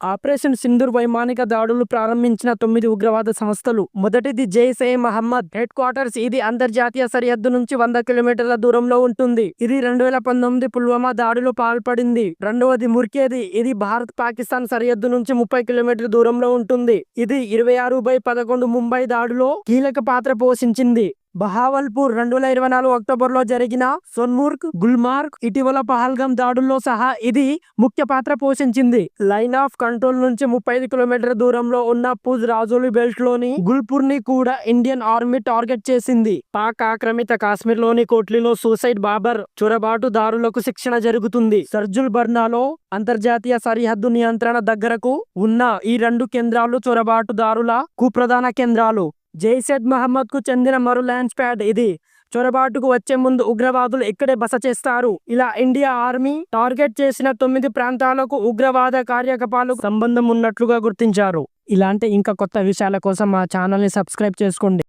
Operation Sindoor వైమానిక దాడులు ప్రారంభించిన 9 ఉగ్రవాద సంస్థలు. మొదటిది జైష్ ఏ మహమ్మద్ హెడ్ క్వార్టర్స్. ఇది అంతర్జాతీయ సరిహద్దు నుంచి 100 కిలోమీటర్ల దూరంలో ఉంటుంది. ఇది 2019 పుల్వామా దాడిలో పాల్పడింది. రెండవది ముర్కేది. ఇది భారత్ పాకిస్తాన్ సరిహద్దు నుంచి 30 కిలోమీటర్ల దూరంలో ఉంటుంది. ఇది 26/11 ముంబై దాడిలో కీలక పాత్ర పోషించింది. బహావల్పూర్ 2024 అక్టోబర్లో జరిగిన సోన్ముర్గ్, గుల్మార్గ్, ఇటీవల పహల్గామ్ దాడుల్లో సహా ఇది ముఖ్య పాత్ర పోషించింది. లైన్ ఆఫ్ కంట్రోల్ నుంచి 35 కిలోమీటర్ల దూరంలో ఉన్న పుజ్ రాజౌలి బెల్ట్ లోని గుల్పూర్ ని కూడా ఇండియన్ ఆర్మీ టార్గెట్ చేసింది. పాక్ ఆక్రమిత కాశ్మీర్ లోని కోట్లీలో సూసైడ్ బాబర్ చొరబాటు దారులకు శిక్షణ జరుగుతుంది. సర్జుల్ బర్నాలో అంతర్జాతీయ సరిహద్దు నియంత్రణ దగ్గరకు ఉన్న ఈ 2 కేంద్రాలు చొరబాటుదారులకు ప్రధాన కేంద్రాలు. జైష్ ఏ మహమ్మద్ కు చెందిన మరో లాంచ్ ప్యాడ్ ఇది. చొరబాటుకు వచ్చే ముందు ఉగ్రవాదులు ఇక్కడే బస చేస్తారు. ఇలా ఇండియా ఆర్మీ టార్గెట్ చేసిన 9 ప్రాంతాలకు ఉగ్రవాద కార్యకలాపాలకు సంబంధం ఉన్నట్లుగా గుర్తించారు. ఇలాంటి ఇంకా కొత్త విషయాల కోసం మా ఛానల్ ని సబ్స్క్రైబ్ చేసుకోండి.